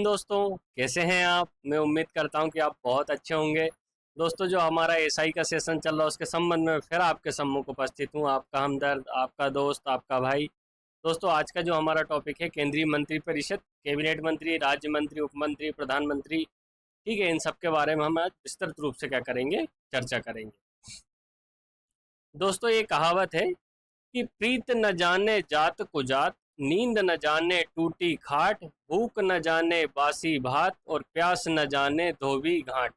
दिन दोस्तों, कैसे हैं आप। मैं उम्मीद करता हूं कि आप बहुत अच्छे होंगे। दोस्तों, जो हमारा एसआई का सेशन चल रहा है उसके संबंध में फिर आपके सम्मुख उपस्थित हूं। आपका हमदर्द, आपका दोस्त, आपका भाई। दोस्तों, आज का जो हमारा टॉपिक है केंद्रीय मंत्री परिषद, कैबिनेट मंत्री, राज्य मंत्री, उप मंत्री, प्रधानमंत्री। ठीक है, इन सब के बारे में हम आज विस्तृत रूप से क्या करेंगे, चर्चा करेंगे। दोस्तों, ये कहावत है कि प्रीत न जाने जात को जात, नींद न जाने टूटी खाट, भूख न जाने बासी भात और प्यास न जाने धोबी घाट।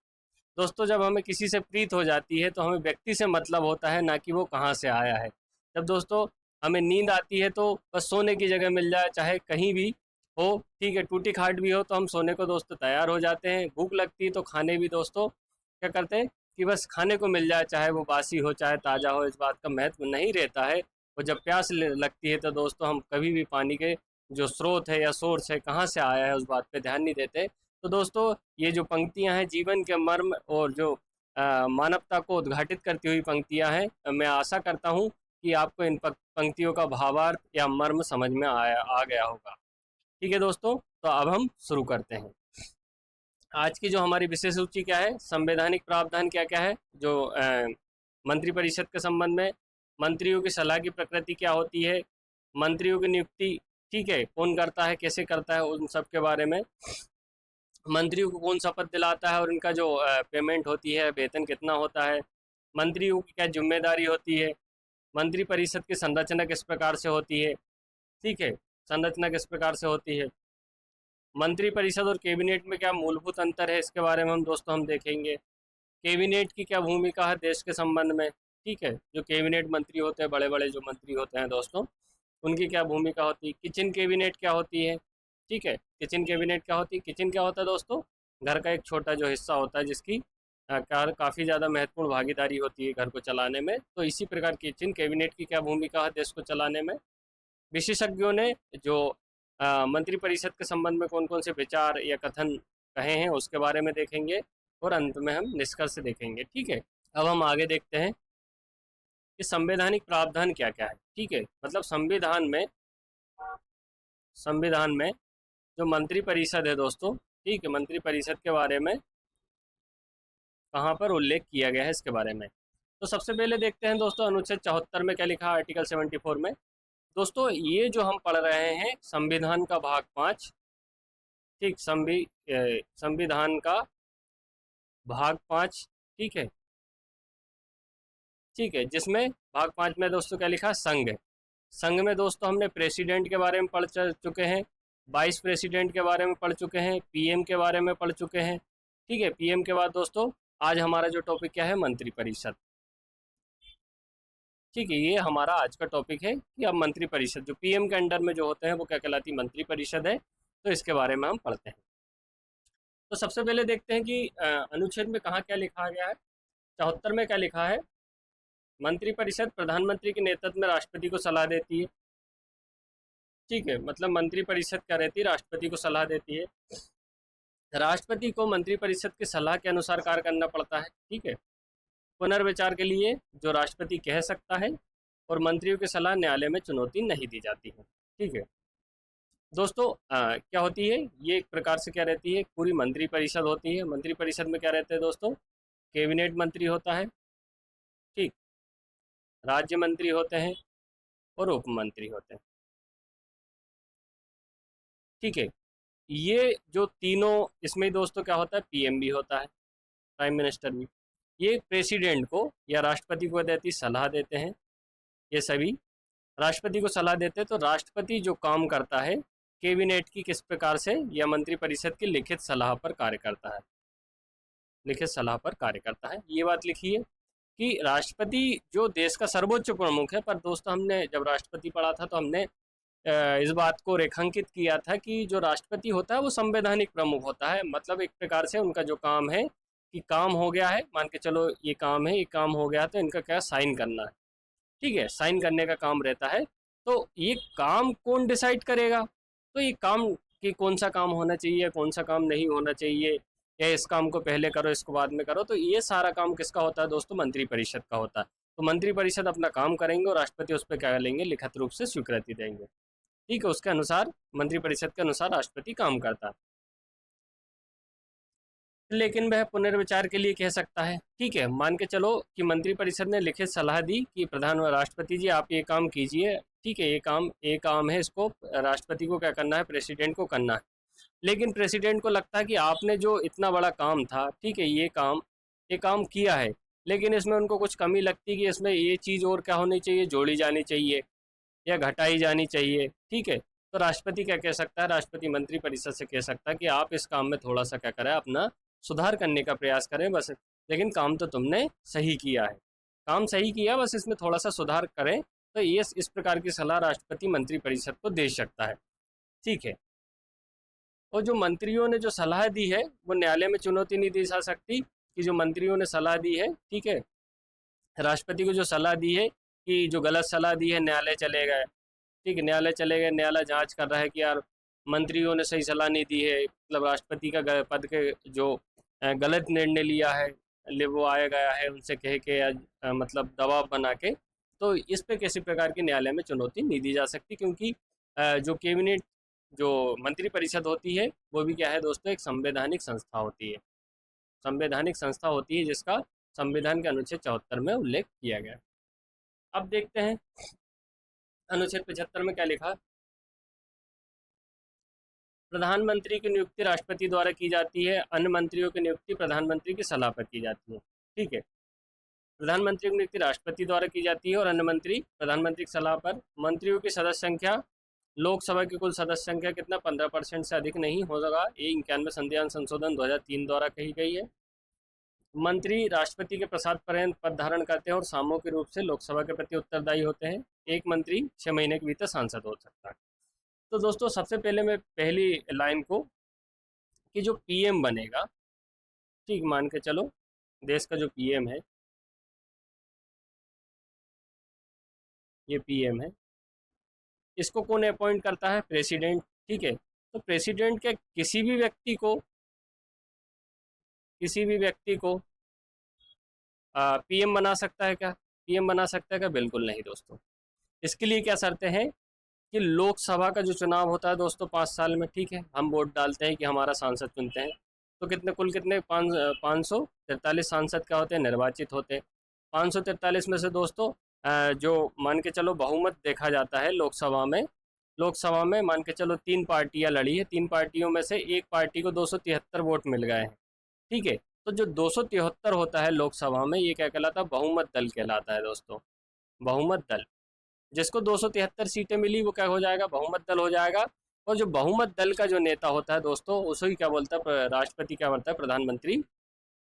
दोस्तों, जब हमें किसी से प्रीत हो जाती है तो हमें व्यक्ति से मतलब होता है, ना कि वो कहाँ से आया है। जब दोस्तों हमें नींद आती है तो बस सोने की जगह मिल जाए, चाहे कहीं भी हो, ठीक है, टूटी खाट भी हो, तो हम सोने को दोस्तों तैयार हो जाते हैं। भूख लगती है तो खाने भी दोस्तों क्या करते हैं कि बस खाने को मिल जाए, चाहे वो बासी हो चाहे ताज़ा हो, इस बात का महत्व नहीं रहता है। और जब प्यास लगती है तो दोस्तों हम कभी भी पानी के जो स्रोत है या सोर्स है, कहाँ से आया है, उस बात पे ध्यान नहीं देते। तो दोस्तों, ये जो पंक्तियां हैं जीवन के मर्म और जो मानवता को उद्घाटित करती हुई पंक्तियां हैं। मैं आशा करता हूं कि आपको इन पंक्तियों का भावार्थ या मर्म समझ में आ गया होगा। ठीक है दोस्तों, तो अब हम शुरू करते हैं। आज की जो हमारी विशेष सूची क्या है, संवैधानिक प्रावधान क्या क्या है, जो मंत्रिपरिषद के संबंध में, मंत्रियों की सलाह की प्रकृति क्या होती है, मंत्रियों की नियुक्ति, ठीक है, कौन करता है, कैसे करता है, उन सब के बारे में, मंत्रियों को कौन शपथ दिलाता है और इनका जो पेमेंट होती है, वेतन कितना होता है, मंत्रियों की क्या जिम्मेदारी होती है, मंत्री परिषद की संरचना किस प्रकार से होती है, ठीक है, संरचना किस प्रकार से होती है, मंत्री परिषद और कैबिनेट में क्या मूलभूत अंतर है, इसके बारे में हम दोस्तों हम देखेंगे। कैबिनेट की क्या भूमिका है देश के संबंध में, ठीक है, जो कैबिनेट मंत्री होते हैं, बड़े बड़े जो मंत्री होते हैं दोस्तों, उनकी क्या भूमिका होती है। किचन कैबिनेट क्या होती है, ठीक है, किचन कैबिनेट क्या होती है। किचन क्या होता है दोस्तों, घर का एक छोटा जो हिस्सा होता है जिसकी काफ़ी ज़्यादा महत्वपूर्ण भागीदारी होती है घर को चलाने में। तो इसी प्रकार किचन कैबिनेट की क्या भूमिका है देश को चलाने में। विशेषज्ञों ने जो मंत्रिपरिषद के संबंध में कौन कौन से विचार या कथन कहे हैं उसके बारे में देखेंगे, और अंत में हम निष्कर्ष देखेंगे। ठीक है, अब हम आगे देखते हैं कि संवैधानिक प्रावधान क्या क्या है। ठीक है, मतलब संविधान में जो मंत्रिपरिषद है दोस्तों, ठीक है, मंत्रिपरिषद के बारे में कहाँ पर उल्लेख किया गया है इसके बारे में। तो सबसे पहले देखते हैं दोस्तों, अनुच्छेद 74 में क्या लिखा है, आर्टिकल 74 में। दोस्तों, ये जो हम पढ़ रहे हैं संविधान का भाग 5, ठीक, संविधान का भाग 5, ठीक है, ठीक है, जिसमें भाग 5 में दोस्तों क्या लिखा, संघ। संघ में दोस्तों हमने प्रेसिडेंट के बारे में पढ़ चुके हैं, वाइस प्रेसिडेंट के बारे में पढ़ चुके हैं, पीएम के बारे में पढ़ चुके हैं। ठीक है, पीएम के बाद दोस्तों आज हमारा जो टॉपिक क्या है, मंत्रिपरिषद। ठीक है, ये हमारा आज का टॉपिक है कि अब मंत्रिपरिषद जो पीएम के अंडर में जो होते हैं वो क्या कहलाती है, मंत्रिपरिषद है। तो इसके बारे में हम पढ़ते हैं। तो सबसे पहले देखते हैं कि अनुच्छेद में कहाँ क्या लिखा गया है। 74 में क्या लिखा है, मंत्रिपरिषद प्रधानमंत्री के नेतृत्व में राष्ट्रपति को सलाह देती है। ठीक है, मतलब मंत्रिपरिषद क्या रहती है, राष्ट्रपति को सलाह देती है। राष्ट्रपति को मंत्रिपरिषद की सलाह के अनुसार कार्य करना पड़ता है। ठीक है, पुनर्विचार के लिए जो राष्ट्रपति कह सकता है, और मंत्रियों की सलाह न्यायालय में चुनौती नहीं दी जाती है। ठीक है दोस्तों, क्या होती है, ये एक प्रकार से क्या रहती है, पूरी मंत्रिपरिषद होती है। मंत्रिपरिषद में क्या रहते हैं दोस्तों, कैबिनेट मंत्री होता है, ठीक, राज्य मंत्री होते हैं और उप मंत्री होते हैं। ठीक है, ये जो तीनों, इसमें दोस्तों क्या होता है, पीएम भी होता है, प्राइम मिनिस्टर भी। ये प्रेसिडेंट को या राष्ट्रपति को देती सलाह देते हैं। ये सभी राष्ट्रपति को सलाह देते हैं। तो राष्ट्रपति जो काम करता है कैबिनेट की किस प्रकार से, या मंत्रिपरिषद की लिखित सलाह पर कार्य करता है, लिखित सलाह पर कार्य करता है। ये बात लिखी है कि राष्ट्रपति जो देश का सर्वोच्च प्रमुख है। पर दोस्तों, हमने जब राष्ट्रपति पढ़ा था तो हमने इस बात को रेखांकित किया था कि जो राष्ट्रपति होता है वो संवैधानिक प्रमुख होता है। मतलब एक प्रकार से उनका जो काम है कि काम हो गया है, मान के चलो ये काम है, ये काम हो गया तो इनका क्या, साइन करना है। ठीक है, साइन करने का काम रहता है। तो ये काम कौन डिसाइड करेगा, तो ये काम कि कौन सा काम होना चाहिए, कौन सा काम नहीं होना चाहिए, या इस काम को पहले करो इसको बाद में करो, तो ये सारा काम किसका होता है दोस्तों, मंत्रिपरिषद का होता है। तो मंत्रिपरिषद अपना काम करेंगे और राष्ट्रपति उस पर क्या लेंगे, लिखित रूप से स्वीकृति देंगे। ठीक है, उसके अनुसार मंत्रिपरिषद के अनुसार राष्ट्रपति काम करता है। लेकिन वह पुनर्विचार के लिए कह सकता है। ठीक है, मान के चलो कि मंत्रिपरिषद ने लिखित सलाह दी कि प्रधान व राष्ट्रपति जी आप ये काम कीजिए। ठीक है, ये काम है, इसको राष्ट्रपति को क्या करना है, प्रेसिडेंट को करना है। लेकिन प्रेसिडेंट को लगता है कि आपने जो इतना बड़ा काम था, ठीक है, ये काम किया है, लेकिन इसमें उनको कुछ कमी लगती है कि इसमें ये चीज़ और क्या होनी चाहिए, जोड़ी जानी चाहिए या घटाई जानी चाहिए। ठीक है, तो राष्ट्रपति क्या कह सकता है, राष्ट्रपति मंत्रिपरिषद से कह सकता है कि आप इस काम में थोड़ा सा क्या करें, अपना सुधार करने का प्रयास करें बस, लेकिन काम तो तुमने सही किया है, काम सही किया, बस इसमें थोड़ा सा सुधार करें। तो ये इस प्रकार की सलाह राष्ट्रपति मंत्रिपरिषद को दे सकता है। ठीक है, और जो मंत्रियों ने जो सलाह दी है वो न्यायालय में चुनौती नहीं दी जा सकती, कि जो मंत्रियों ने सलाह दी है, ठीक है, राष्ट्रपति को जो सलाह दी है कि जो गलत सलाह दी है, न्यायालय चले गए। ठीक है, न्यायालय चले गए, न्यायालय जांच कर रहा है कि यार मंत्रियों ने सही सलाह नहीं दी है, मतलब राष्ट्रपति का पद के जो गलत निर्णय लिया है, वो आया गया है उनसे कह के मतलब दबाव बना के। तो इस पे किसी प्रकार की न्यायालय में चुनौती नहीं दी जा सकती, क्योंकि जो कैबिनेट, जो मंत्रिपरिषद होती है, वो भी क्या है दोस्तों, एक संवैधानिक संस्था होती है। संवैधानिक संस्था होती है जिसका संविधान के अनुच्छेद 74 में उल्लेख किया गया है। अब देखते हैं अनुच्छेद 75 में क्या लिखा। प्रधानमंत्री की नियुक्ति राष्ट्रपति द्वारा की जाती है, अन्य मंत्रियों की नियुक्ति प्रधानमंत्री की सलाह पर की जाती है। ठीक है, प्रधानमंत्री की नियुक्ति राष्ट्रपति द्वारा की जाती है और अन्य मंत्री प्रधानमंत्री की सलाह पर। मंत्रियों की सदस्य संख्या लोकसभा की कुल सदस्य संख्या कितना, 15% से अधिक नहीं होगा। ये 91 संविधान संशोधन 2003 द्वारा कही गई है। मंत्री राष्ट्रपति के प्रसाद पर्यंत पद धारण करते हैं और सामूहिक रूप से लोकसभा के प्रति उत्तरदायी होते हैं। एक मंत्री 6 महीने के भीतर सांसद हो सकता है। तो दोस्तों सबसे पहले मैं पहली लाइन को, कि जो पीएम बनेगा, ठीक मान के चलो देश का जो पीएम है, ये पीएम है, इसको कौन अपॉइंट करता है, प्रेसिडेंट। ठीक है, तो प्रेसिडेंट के किसी भी व्यक्ति को पीएम बना सकता है क्या, पीएम बना सकता है क्या, बिल्कुल नहीं दोस्तों। इसके लिए क्या शर्तें हैं, कि लोकसभा का जो चुनाव होता है दोस्तों 5 साल में, ठीक है, हम वोट डालते हैं कि हमारा सांसद चुनते हैं। तो कितने 543 सांसद क्या होते हैं, निर्वाचित होते हैं। 543 में से दोस्तों जो मान के चलो बहुमत देखा जाता है लोकसभा में मान के चलो 3 पार्टियां लड़ी है, 3 पार्टियों में से एक पार्टी को 273 वोट मिल गए हैं। ठीक है, तो जो 273 होता है लोकसभा में, ये क्या कहलाता है, बहुमत दल कहलाता है दोस्तों, बहुमत दल। जिसको 273 सीटें मिली वो क्या हो जाएगा, बहुमत दल हो जाएगा। और जो बहुमत दल का जो नेता होता है दोस्तों, उसे क्या बोलता है, राष्ट्रपति क्या बोलता है, प्रधानमंत्री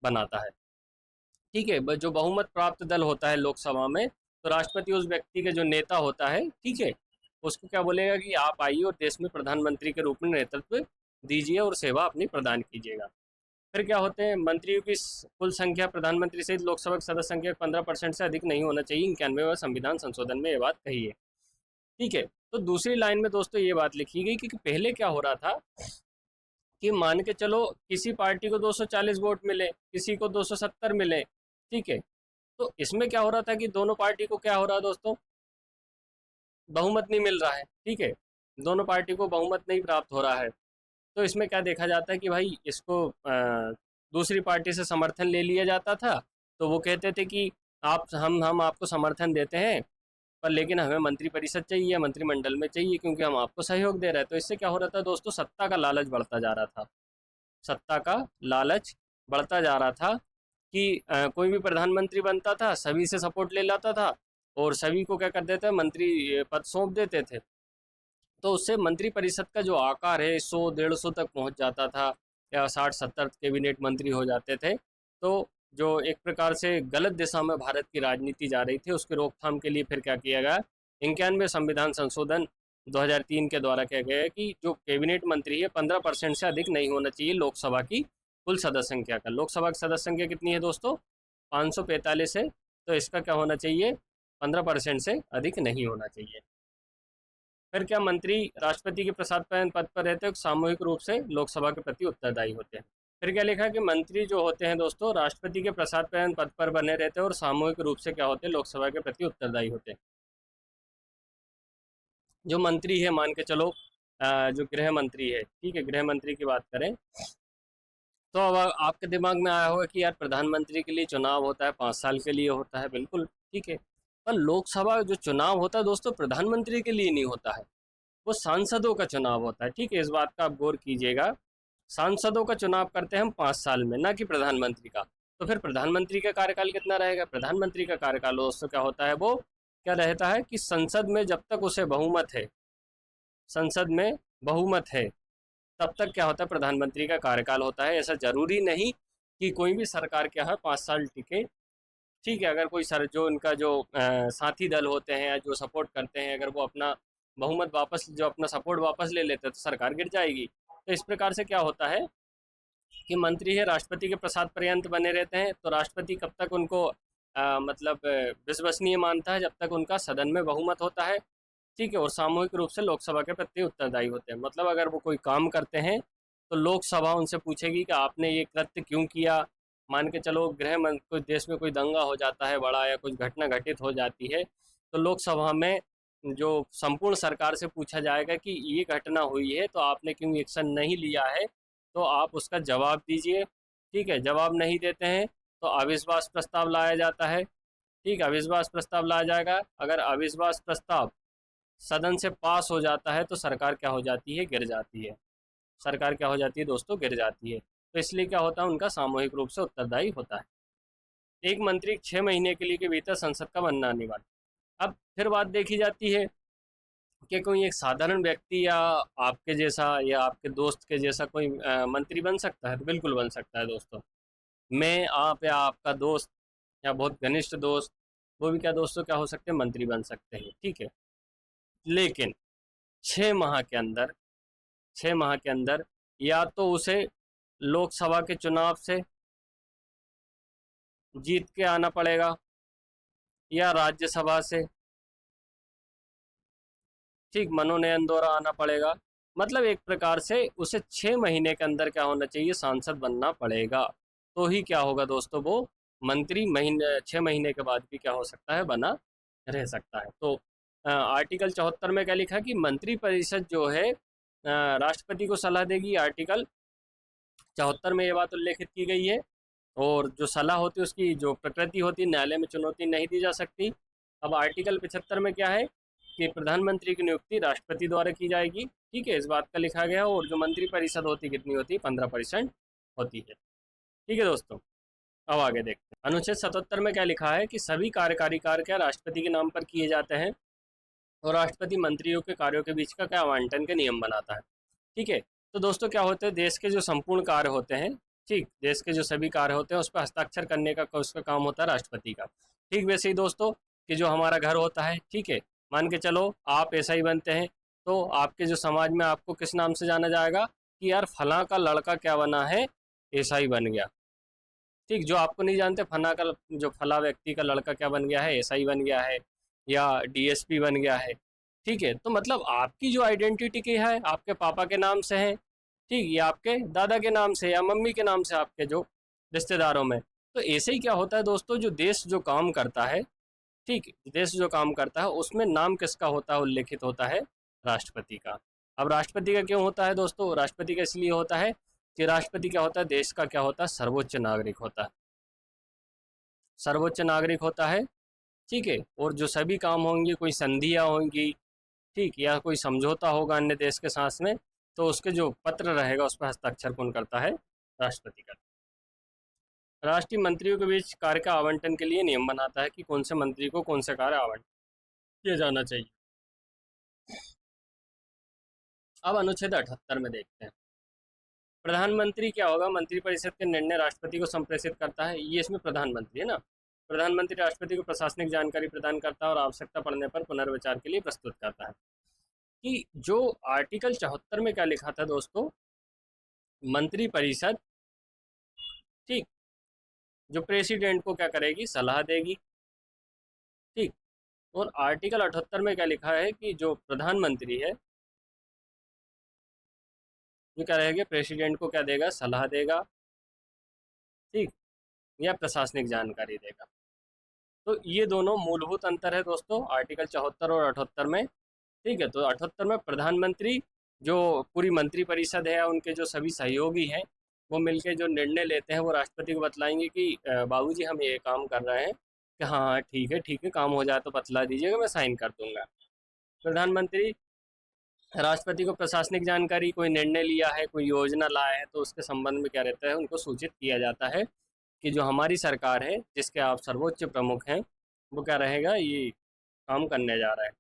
बनाता है। ठीक है, जो बहुमत प्राप्त दल होता है लोकसभा में, तो राष्ट्रपति उस व्यक्ति के जो नेता होता है, ठीक है, उसको क्या बोलेगा कि आप आइए और देश में प्रधानमंत्री के रूप में नेतृत्व दीजिए और सेवा अपनी प्रदान कीजिएगा। फिर क्या होते हैं, मंत्रियों की कुल संख्या प्रधानमंत्री सहित लोकसभा की सदस्य संख्या 15% से अधिक नहीं होना चाहिए, 91वें संविधान संशोधन में ये बात कही है। ठीक है, तो दूसरी लाइन में दोस्तों ये बात लिखी गई कि पहले क्या हो रहा था, कि मान के चलो किसी पार्टी को 240 वोट मिले, किसी को 270 मिले। ठीक है, तो इसमें क्या हो रहा था कि दोनों पार्टी को क्या हो रहा है दोस्तों, बहुमत नहीं मिल रहा है। ठीक है, दोनों पार्टी को बहुमत नहीं प्राप्त हो रहा है। तो इसमें क्या देखा जाता है कि भाई इसको दूसरी पार्टी से समर्थन ले लिया जाता था। तो वो कहते थे कि हम आपको समर्थन देते हैं, पर लेकिन हमें मंत्रिपरिषद चाहिए, मंत्रिमंडल में चाहिए, क्योंकि हम आपको सहयोग दे रहे हैं। तो इससे क्या हो रहा था दोस्तों, सत्ता का लालच बढ़ता जा रहा था, सत्ता का लालच बढ़ता जा रहा था, कि कोई भी प्रधानमंत्री बनता था, सभी से सपोर्ट ले लाता था और सभी को क्या कर देते, मंत्री पद सौंप देते थे। तो उससे मंत्रिपरिषद का जो आकार है 100-150 तक पहुंच जाता था, या 60-70 कैबिनेट मंत्री हो जाते थे। तो जो एक प्रकार से गलत दिशा में भारत की राजनीति जा रही थी, उसकी रोकथाम के लिए फिर क्या किया गया, 91वें संविधान संशोधन 2003 के द्वारा किया गया है कि जो कैबिनेट मंत्री है 15% से अधिक नहीं होना चाहिए लोकसभा की कुल सदस्य संख्या का। लोकसभा की सदस्य संख्या कितनी है दोस्तों, 545 है, तो इसका क्या होना चाहिए, 15% से अधिक नहीं होना चाहिए। फिर क्या, मंत्री राष्ट्रपति के प्रसाद पद पर रहते हैं, सामूहिक रूप से लोकसभा के प्रति उत्तरदायी होते हैं। फिर क्या लिखा कि मंत्री जो होते हैं दोस्तों, राष्ट्रपति के प्रसाद पद पर बने रहते हैं और सामूहिक रूप से क्या होते हैं, लोकसभा के प्रति उत्तरदायी होते हैं। जो मंत्री है, मान के चलो जो गृह मंत्री है, ठीक है, गृह मंत्री की बात करें, तो अब आपके दिमाग में आया होगा कि यार प्रधानमंत्री के लिए चुनाव होता है 5 साल के लिए होता है, बिल्कुल ठीक है। पर लोकसभा जो चुनाव होता है दोस्तों प्रधानमंत्री के लिए नहीं होता है, वो सांसदों का चुनाव होता है, ठीक है, इस बात का आप गौर कीजिएगा। सांसदों का चुनाव करते हैं हम 5 साल में, ना कि प्रधानमंत्री का। तो फिर प्रधानमंत्री का कार्यकाल कितना रहेगा? प्रधानमंत्री का कार्यकाल दोस्तों क्या होता है, वो क्या रहता है कि संसद में जब तक उसे बहुमत है, संसद में बहुमत है, तब तक क्या होता है, प्रधानमंत्री का कार्यकाल होता है। ऐसा जरूरी नहीं कि कोई भी सरकार क्या है 5 साल टिके, ठीक है। अगर कोई सर जो उनका जो साथी दल होते हैं या जो सपोर्ट करते हैं, अगर वो अपना बहुमत वापस, जो अपना सपोर्ट वापस ले लेते हैं तो सरकार गिर जाएगी। तो इस प्रकार से क्या होता है कि मंत्री है राष्ट्रपति के प्रसाद पर्यंत बने रहते हैं, तो राष्ट्रपति कब तक उनको मतलब विश्वसनीय मानता है, जब तक उनका सदन में बहुमत होता है, ठीक है। और सामूहिक रूप से लोकसभा के प्रति उत्तरदायी होते हैं, मतलब अगर वो कोई काम करते हैं तो लोकसभा उनसे पूछेगी कि आपने ये कृत्य क्यों किया। मान के चलो गृह मंत्री, कोई देश में कोई दंगा हो जाता है बड़ा या कुछ घटना घटित हो जाती है, तो लोकसभा में जो संपूर्ण सरकार से पूछा जाएगा कि ये घटना हुई है तो आपने क्यों एक्शन नहीं लिया है, तो आप उसका जवाब दीजिए, ठीक है। जवाब नहीं देते हैं तो अविश्वास प्रस्ताव लाया जाता है, ठीक है, अविश्वास प्रस्ताव लाया जाएगा। अगर अविश्वास प्रस्ताव सदन से पास हो जाता है तो सरकार क्या हो जाती है, गिर जाती है। सरकार क्या हो जाती है दोस्तों, गिर जाती है। तो इसलिए क्या होता है, उनका सामूहिक रूप से उत्तरदायी होता है। एक मंत्री 6 महीने के लिए के भीतर संसद का बनना अनिवार्य। अब फिर बात देखी जाती है कि कोई एक साधारण व्यक्ति या आपके जैसा या आपके दोस्त के जैसा कोई मंत्री बन सकता है, तो बिल्कुल बन सकता है दोस्तों। मैं, आप या आपका दोस्त या बहुत घनिष्ठ दोस्त, वो भी क्या दोस्तों क्या हो सकते हैं, मंत्री बन सकते हैं, ठीक है। लेकिन 6 माह के अंदर, 6 माह के अंदर या तो उसे लोकसभा के चुनाव से जीत के आना पड़ेगा या राज्यसभा से, ठीक, मनोनयन द्वारा आना पड़ेगा। मतलब एक प्रकार से उसे 6 महीने के अंदर क्या होना चाहिए, सांसद बनना पड़ेगा। तो ही क्या होगा दोस्तों, वो मंत्री महीने 6 महीने के बाद भी क्या हो सकता है, बना रह सकता है। तो आर्टिकल 74 में क्या लिखा है कि मंत्री परिषद जो है राष्ट्रपति को सलाह देगी। आर्टिकल 74 में ये बात उल्लेखित की गई है। और जो सलाह होती है उसकी जो प्रकृति होती है, न्यायालय में चुनौती नहीं दी जा सकती। अब आर्टिकल 75 में क्या है कि प्रधानमंत्री की नियुक्ति राष्ट्रपति द्वारा की जाएगी, ठीक है, इस बात का लिखा गया। और जो मंत्री परिषद होती कितनी होती है, 15% होती है, ठीक है दोस्तों। अब आगे देखते हैं, अनुच्छेद 77 में क्या लिखा है कि सभी कार्यकारी कार्य क्या राष्ट्रपति के नाम पर किए जाते हैं, और राष्ट्रपति मंत्रियों के कार्यों के बीच का क्या आवंटन के नियम बनाता है, ठीक है। तो दोस्तों क्या होते हैं, देश के जो संपूर्ण कार्य होते हैं, ठीक, देश के जो सभी कार्य होते हैं उस पर हस्ताक्षर करने का उसका काम होता है राष्ट्रपति का। ठीक वैसे ही दोस्तों कि जो हमारा घर होता है, ठीक है, मान के चलो आप ऐसा ही बनते हैं, तो आपके जो समाज में आपको किस नाम से जाना जाएगा कि यार फलां का लड़का क्या बना है, ऐसा ही बन गया, ठीक। जो आपको नहीं जानते, फला का जो फला व्यक्ति का लड़का क्या बन गया है, ऐसा ही बन गया है, या डीएसपी बन गया है, ठीक है। तो मतलब आपकी जो आइडेंटिटी की है आपके पापा के नाम से है, ठीक, या आपके दादा के नाम से या मम्मी के नाम से आपके जो रिश्तेदारों में। तो ऐसे ही क्या होता है दोस्तों, जो देश जो काम करता है, ठीक, देश जो काम करता है उसमें नाम किसका होता है, उल्लेखित होता है राष्ट्रपति का। अब राष्ट्रपति का क्यों होता है दोस्तों, राष्ट्रपति का इसलिए होता है कि राष्ट्रपति क्या होता है, देश का क्या होता है, सर्वोच्च नागरिक होता है, सर्वोच्च नागरिक होता है, ठीक है। और जो सभी काम होंगे, कोई संधियाँ होंगी, ठीक, या कोई समझौता होगा अन्य देश के साथ में, तो उसके जो पत्र रहेगा उस पर हस्ताक्षर कौन करता है, राष्ट्रपति का। राष्ट्रीय मंत्रियों के बीच कार्य का आवंटन के लिए नियम बनाता है कि कौन से मंत्री को कौन से कार्य आवंटित किया जाना चाहिए। अब अनुच्छेद 78 में देखते हैं, प्रधानमंत्री क्या होगा, मंत्रिपरिषद के निर्णय राष्ट्रपति को संप्रेषित करता है, ये इसमें प्रधानमंत्री है ना। प्रधानमंत्री राष्ट्रपति को प्रशासनिक जानकारी प्रदान करता है और आवश्यकता पड़ने पर पुनर्विचार के लिए प्रस्तुत करता है। कि जो आर्टिकल 74 में क्या लिखा था दोस्तों, मंत्रिपरिषद, ठीक, जो प्रेसिडेंट को क्या करेगी, सलाह देगी, ठीक। और आर्टिकल 78 में क्या लिखा है कि जो प्रधानमंत्री है जो क्या रहेगा, प्रेसिडेंट को क्या देगा, सलाह देगा, ठीक, या प्रशासनिक जानकारी देगा। तो ये दोनों मूलभूत अंतर है दोस्तों आर्टिकल 74 और 78 में, ठीक है। तो 78 में प्रधानमंत्री जो पूरी मंत्रिपरिषद है, उनके जो सभी सहयोगी हैं, वो मिलके जो निर्णय लेते हैं वो राष्ट्रपति को बतलाएंगे कि बाबूजी हम ये काम कर रहे हैं, कि हाँ हाँ ठीक है, काम हो जाए तो बतला दीजिएगा, मैं साइन कर दूंगा। प्रधानमंत्री राष्ट्रपति को प्रशासनिक जानकारी, कोई निर्णय लिया है, कोई योजना लाया है, तो उसके संबंध में क्या रहता है, उनको सूचित किया जाता है कि जो हमारी सरकार है जिसके आप सर्वोच्च प्रमुख हैं, वो क्या रहेगा, ये काम करने जा रहा है।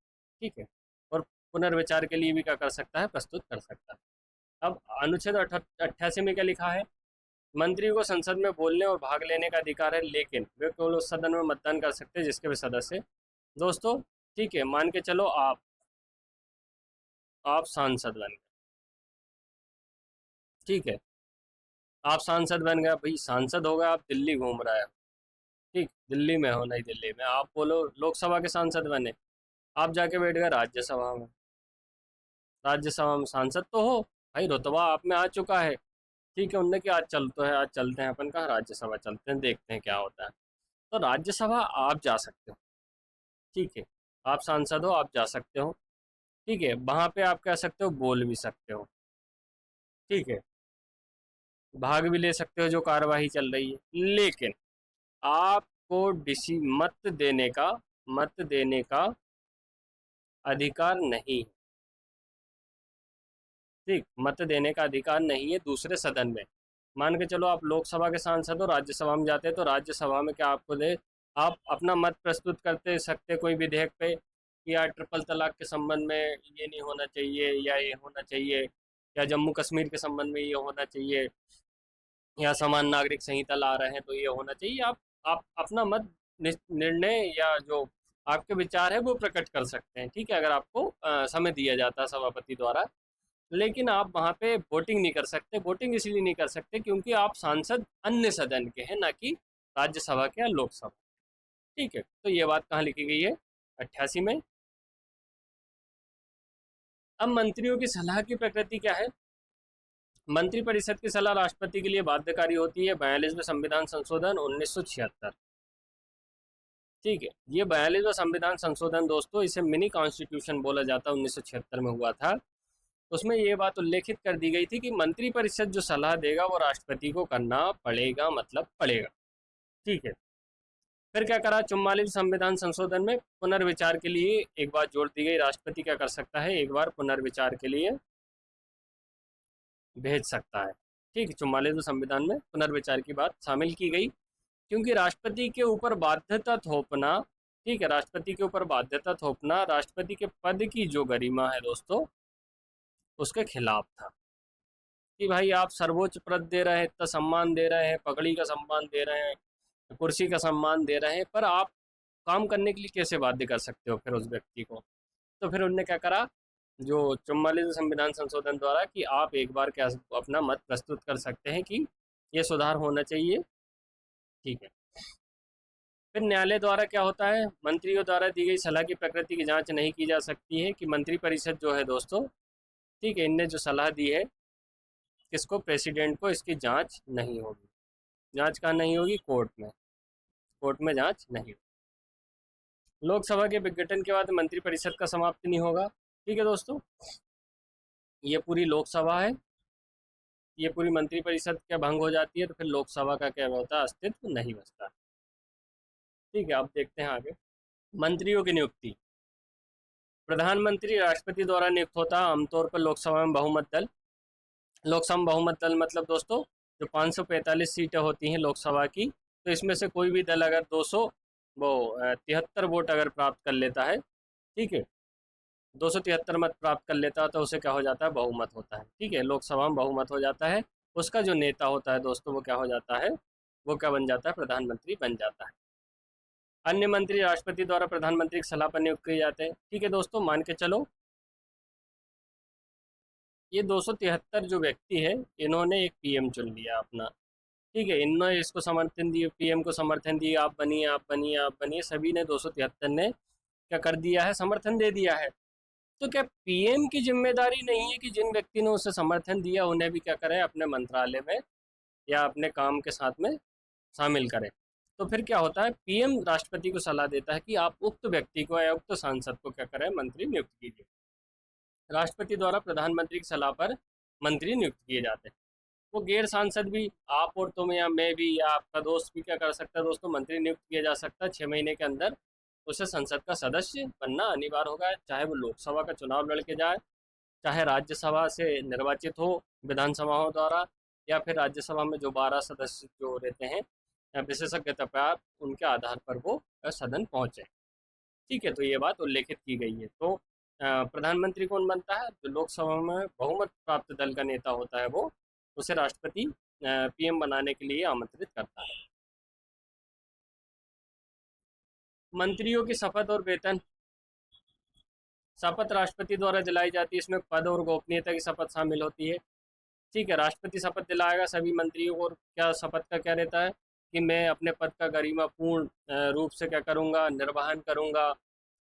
ठीक है। और पुनर्विचार के लिए भी क्या कर सकता है, प्रस्तुत कर सकता है। अब अनुच्छेद 88 में क्या लिखा है, मंत्री को संसद में बोलने और भाग लेने का अधिकार है, लेकिन वे केवल उस सदन में मतदान कर सकते हैं जिसके वे सदस्य। दोस्तों ठीक है, मान के चलो आप सांसद बन गए। ठीक है, आप सांसद बन गए, भाई सांसद हो गए, आप दिल्ली घूम रहे हैं। ठीक, दिल्ली में हो, नई दिल्ली में, आप बोलो लोकसभा के सांसद बने, आप जाके बैठ गए राज्यसभा में। राज्यसभा में सांसद तो हो, भाई रुतबा आप में आ चुका है। ठीक है, उनने कि आज चलते हैं, आज चलते हैं, अपन कहा राज्यसभा चलते हैं, देखते हैं क्या होता है। तो राज्यसभा आप जा सकते हो। ठीक है, आप सांसद हो, आप जा सकते हो। ठीक है, वहाँ पे आप कह सकते हो, बोल भी सकते हो। ठीक है, भाग भी ले सकते हो जो कार्यवाही चल रही है, लेकिन आपको डिसी मत देने का अधिकार नहीं। ठीक, मत देने का अधिकार नहीं है दूसरे सदन में। मान के चलो आप लोकसभा के सांसद हो, राज्यसभा में जाते हैं, तो राज्यसभा में क्या आपको दे, आप अपना मत प्रस्तुत करते सकते कोई विधेयक पे, कि यार ट्रिपल तलाक के संबंध में ये नहीं होना चाहिए, या ये होना चाहिए, या जम्मू कश्मीर के संबंध में ये होना चाहिए, या समान नागरिक संहिता ला रहे हैं तो ये होना चाहिए। आप अपना मत निर्णय या जो आपके विचार है वो प्रकट कर सकते हैं। ठीक है, अगर आपको समय दिया जाता है सभापति द्वारा। लेकिन आप वहाँ पे वोटिंग नहीं कर सकते। वोटिंग इसलिए नहीं कर सकते क्योंकि आप सांसद अन्य सदन के हैं, ना कि राज्यसभा के या लोकसभा। ठीक है, तो ये बात कहाँ लिखी गई है, 88 में। अब मंत्रियों की सलाह की प्रकृति क्या है। मंत्रिपरिषद की सलाह राष्ट्रपति के लिए बाध्यकारी होती है, 42वें संविधान संशोधन 1976। ठीक है, ये 42वां संविधान संशोधन दोस्तों, इसे मिनी कॉन्स्टिट्यूशन बोला जाता है, 1976 में हुआ था। उसमें ये बात उल्लेखित कर दी गई थी कि मंत्रिपरिषद जो सलाह देगा वो राष्ट्रपति को करना पड़ेगा, मतलब पड़ेगा। ठीक है, फिर क्या करा, 44वें संविधान संशोधन में पुनर्विचार के लिए एक बात जोड़ दी गई, राष्ट्रपति क्या कर सकता है, एक बार पुनर्विचार के लिए भेज सकता है। ठीक है, 44वें संविधान में पुनर्विचार की बात शामिल की गई, क्योंकि राष्ट्रपति के ऊपर बाध्यता थोपना, ठीक है, राष्ट्रपति के ऊपर बाध्यता थोपना राष्ट्रपति के पद की जो गरिमा है दोस्तों, उसके खिलाफ था। कि भाई आप सर्वोच्च पद दे रहे हैं, इतना सम्मान दे रहे हैं, पगड़ी का सम्मान दे रहे हैं, कुर्सी का सम्मान दे रहे हैं, पर आप काम करने के लिए कैसे बाध्य कर सकते हो फिर उस व्यक्ति को। तो फिर उन्होंने क्या करा, जो 44वें संविधान संशोधन द्वारा, कि आप एक बार क्या अपना मत प्रस्तुत कर सकते हैं कि ये सुधार होना चाहिए। ठीक है, फिर न्यायालय द्वारा क्या होता है, मंत्रियों द्वारा दी गई सलाह की प्रकृति की जांच नहीं की जा सकती है, कि मंत्रिपरिषद जो है दोस्तों, ठीक है, इनने जो सलाह दी है किसको, प्रेसिडेंट को, इसकी जांच नहीं होगी। जांच कहाँ नहीं होगी, कोर्ट में। कोर्ट में जांच नहीं होगी। लोकसभा के विघटन के बाद मंत्रिपरिषद का समाप्ति नहीं होगा। ठीक है दोस्तों, ये पूरी लोकसभा है, ये पूरी मंत्रिपरिषद क्या भंग हो जाती है, तो फिर लोकसभा का क्या होता है, अस्तित्व नहीं बचता। ठीक है, अब देखते हैं आगे। मंत्रियों की नियुक्ति, प्रधानमंत्री राष्ट्रपति द्वारा नियुक्त होता है, आमतौर पर लोकसभा में बहुमत दल। लोकसभा में बहुमत दल मतलब दोस्तों, जो 545 सीटें होती हैं लोकसभा की, तो इसमें से कोई भी दल अगर 273 वोट अगर प्राप्त कर लेता है, ठीक है, 273 मत प्राप्त कर लेता है, तो उसे क्या हो जाता है, बहुमत होता है। ठीक है, लोकसभा में बहुमत हो जाता है, उसका जो नेता होता है दोस्तों, वो क्या हो जाता है, वो क्या बन जाता है, प्रधानमंत्री बन जाता है। अन्य मंत्री राष्ट्रपति द्वारा प्रधानमंत्री की सलाह पर नियुक्त किए जाते हैं। ठीक है दोस्तों, मान के चलो ये 273 जो व्यक्ति है, इन्होंने एक पीएम चुन लिया अपना। ठीक है, इन्होंने इसको समर्थन दिए, पीएम को समर्थन दिया, आप बनिए, आप बनिए, आप बनिए, सभी ने 273 ने क्या कर दिया है, समर्थन दे दिया है। तो क्या पीएम की जिम्मेदारी नहीं है कि जिन व्यक्ति ने उसे समर्थन दिया उन्हें भी क्या करें, अपने मंत्रालय में या अपने काम के साथ में शामिल करें। तो फिर क्या होता है, पीएम राष्ट्रपति को सलाह देता है कि आप उक्त व्यक्ति को या उक्त सांसद को क्या करें, मंत्री नियुक्त कीजिए। राष्ट्रपति द्वारा प्रधानमंत्री की सलाह पर मंत्री नियुक्त किए जाते हैं। वो गैर सांसद भी, आप और तुम या मैं भी या आपका दोस्त भी क्या कर सकता है दोस्तों, मंत्री नियुक्त किया जा सकता है 6 महीने के अंदर। उसे संसद का सदस्य बनना अनिवार्य होगा, चाहे वो लोकसभा का चुनाव लड़के जाए, चाहे राज्यसभा से निर्वाचित हो विधानसभाओं द्वारा, या फिर राज्यसभा में जो 12 सदस्य जो रहते हैं विशेषज्ञता पर उनके आधार पर वो सदन पहुंचे। ठीक है, तो ये बात उल्लेखित की गई है। तो प्रधानमंत्री कौन बनता है? जो लोकसभा में बहुमत प्राप्त दल का नेता होता है वो उसे राष्ट्रपति पीएम बनाने के लिए आमंत्रित करता है। मंत्रियों की शपथ और वेतन। शपथ राष्ट्रपति द्वारा दिलाई जाती है, इसमें पद और गोपनीयता की शपथ शामिल होती है। ठीक है, राष्ट्रपति शपथ दिलाएगा सभी मंत्रियों को, और क्या शपथ का क्या रहता है कि मैं अपने पद का गरिमापूर्ण रूप से क्या करूँगा, निर्वहन करूँगा,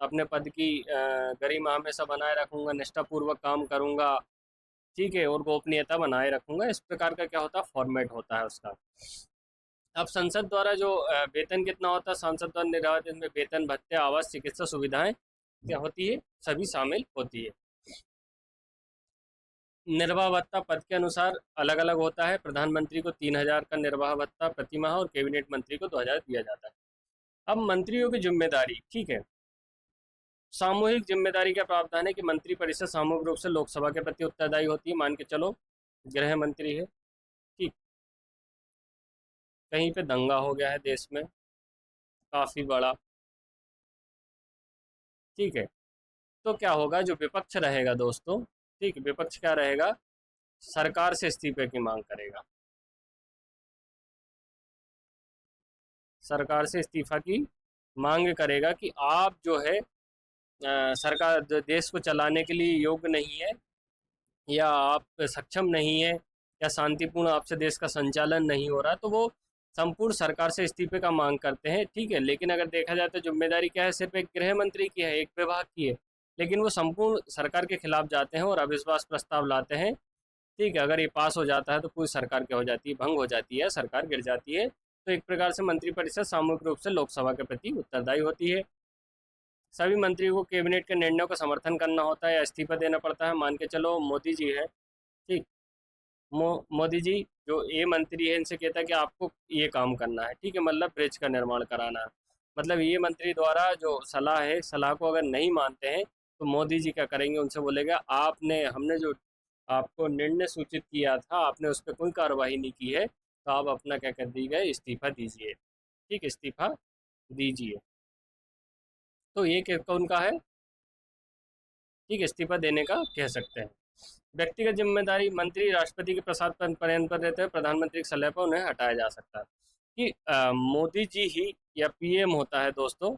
अपने पद की गरिमा हमेशा बनाए रखूँगा, निष्ठापूर्वक काम करूँगा। ठीक है, और गोपनीयता बनाए रखूँगा, इस प्रकार का क्या होता है फॉर्मेट होता है उसका। अब संसद द्वारा जो वेतन कितना होता है, सांसद द्वारा निर्धारित में वेतन, भत्ते, आवास, चिकित्सा सुविधाएं क्या होती है, सभी शामिल होती है। निर्वाह भत्ता पद के अनुसार अलग अलग होता है। प्रधानमंत्री को 3,000 का निर्वाह भत्ता प्रति माह और कैबिनेट मंत्री को 2,000 दिया जाता है। अब मंत्रियों की जिम्मेदारी। ठीक है, सामूहिक जिम्मेदारी का प्रावधान है कि मंत्री परिषद सामूहिक रूप से लोकसभा के प्रति उत्तरदायी होती है। मान के चलो गृह मंत्री है, ठीक, कहीं पे दंगा हो गया है देश में काफी बड़ा, ठीक है, तो क्या होगा, जो विपक्ष रहेगा दोस्तों, ठीक, विपक्ष क्या रहेगा, सरकार से इस्तीफे की मांग करेगा, सरकार से इस्तीफा की मांग करेगा कि आप जो है सरकार देश को चलाने के लिए योग्य नहीं है, या आप सक्षम नहीं है, या शांतिपूर्ण आपसे देश का संचालन नहीं हो रहा, तो वो संपूर्ण सरकार से इस्तीफे का मांग करते हैं। ठीक है, लेकिन अगर देखा जाए तो जिम्मेदारी क्या है, सिर्फ एक गृह मंत्री की है, एक विभाग की है, लेकिन वो संपूर्ण सरकार के खिलाफ जाते हैं और अविश्वास प्रस्ताव लाते हैं। ठीक है, अगर ये पास हो जाता है तो पूरी सरकार क्या हो जाती है, भंग हो जाती है, सरकार गिर जाती है। तो एक प्रकार से मंत्रिपरिषद सामूहिक रूप से लोकसभा के प्रति उत्तरदायी होती है। सभी मंत्रियों को कैबिनेट के निर्णयों का समर्थन करना होता है या इस्तीफा देना पड़ता है। मान के चलो मोदी जी है, ठीक, मोदी जी जो ये मंत्री है इनसे कहता है कि आपको ये काम करना है, ठीक है, मतलब ब्रिज का निर्माण कराना है। मतलब ये मंत्री द्वारा जो सलाह है, सलाह को अगर नहीं मानते हैं तो मोदी जी क्या करेंगे, उनसे बोलेगा आपने हमने जो आपको निर्णय सूचित किया था आपने उस पर कोई कार्रवाई नहीं की है, तो आप अपना क्या कर दीजिए, इस्तीफा दीजिए। ठीक, इस्तीफा दीजिए। तो ये कौन का है, ठीक, इस्तीफा देने का कह सकते हैं। व्यक्तिगत जिम्मेदारी। मंत्री राष्ट्रपति के प्रसाद पर्यंत पर रहते हैं, प्रधानमंत्री की सलाह पर उन्हें हटाया जा सकता है। कि मोदी जी ही या पीएम होता है दोस्तों,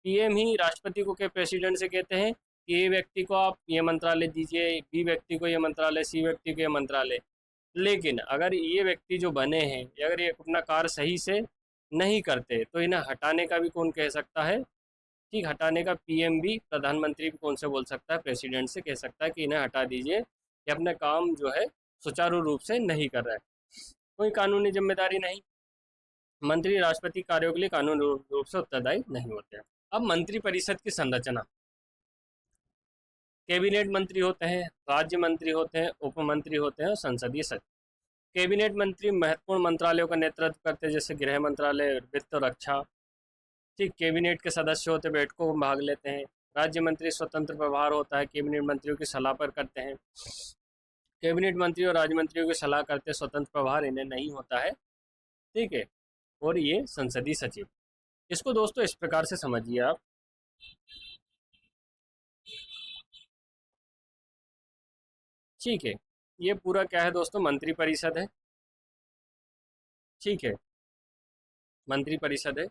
पीएम ही राष्ट्रपति को के प्रेसिडेंट से कहते हैं कि ए व्यक्ति को आप ये मंत्रालय दीजिए, बी व्यक्ति को ये मंत्रालय, सी व्यक्ति को ये मंत्रालय। लेकिन अगर ये व्यक्ति जो बने हैं, अगर ये अपना कार्य सही से नहीं करते तो इन्हें हटाने का भी कौन कह सकता है, ठीक, हटाने का पीएम भी, प्रधानमंत्री भी कौन से बोल सकता है, प्रेसिडेंट से कह सकता है कि इन्हें हटा दीजिए, ये अपने काम जो है सुचारू रूप से नहीं कर रहा है। कोई कानूनी जिम्मेदारी नहीं, मंत्री राष्ट्रपति कार्यों के लिए कानूनी रूप से उत्तरदायी नहीं होते हैं। अब मंत्री परिषद की संरचना। कैबिनेट मंत्री होते हैं, राज्य मंत्री होते हैं, उप मंत्री होते हैं और संसदीय सचिव। कैबिनेट मंत्री महत्वपूर्ण मंत्रालयों का नेतृत्व करते हैं, जैसे गृह मंत्रालय, वित्त और रक्षा। ठीक, कैबिनेट के सदस्य होते बैठकों में भाग लेते हैं। राज्य मंत्री स्वतंत्र प्रभार होता है, कैबिनेट मंत्रियों की सलाह पर करते हैं। कैबिनेट मंत्री और राज्य मंत्रियों की सलाह करते, स्वतंत्र प्रभार इन्हें नहीं होता है। ठीक है, और ये संसदीय सचिव। इसको दोस्तों इस प्रकार से समझिए आप, ठीक है, ये पूरा क्या है दोस्तों, मंत्री परिषद है। ठीक है, मंत्री परिषद है।